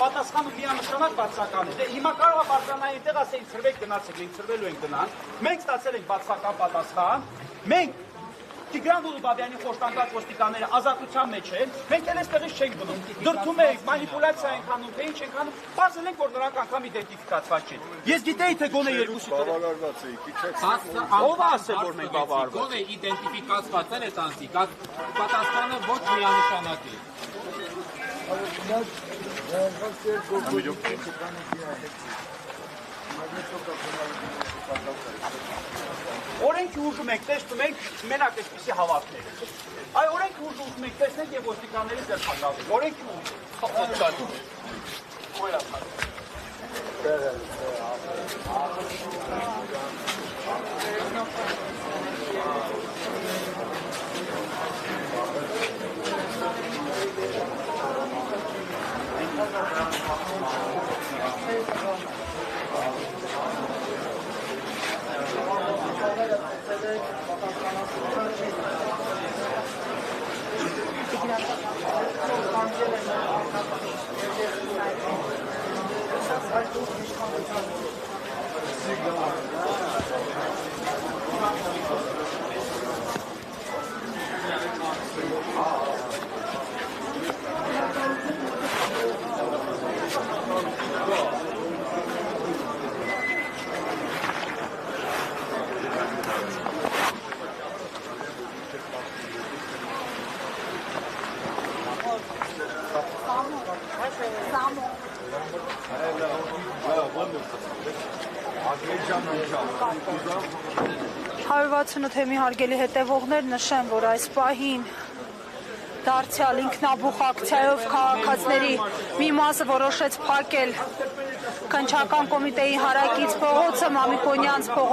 Պատասխանը միանշանակ բացական է։ Հիմա կարող է բարձրանալ այնտեղ ասել ծրվեք գնացեք, մենք ծրվելու ենք գնան։ Մենք ստացել ենք բացական պատասխան։ Մենք Տիգրան Ղուլուբաբյանի խոշտանգած ոստիկանները ազատության մեջ են, մենք էլ այստեղից չենք գնում։ Դրդում ենք, մանիպուլյացիա ենք անում, թե ինչ ենք անում, բարձր ենք, որ նրանք անգամ իդենտիֆիկացված չեն։ Ես գիտեի, թե գոնե երկուսի բավարարված էի, ով ասել, որ մենք բավարարված գոնե իդենտիֆիկացված են այդ անձիկ, պատասխանը ոչ միանշանակ է։ Օրենքի ուժում ենք, տեսնում ենք մենակ այսպիսի հավաքներ։ Այ օրենքի ուժում ենք, տեսնենք եւ ոստիկանների ձեռքբերել։ Օրենքի ուժ։ Թեմի հարգելի հետևողներ նշեմ, որ այս պահին դարձյալ ինքնաբուխ ակցիայով քաղաքացիների մի մասը որոշեց փակել Քննչական կոմիտեի հարակից փողոցը, Մամիկոնյանց փողոցը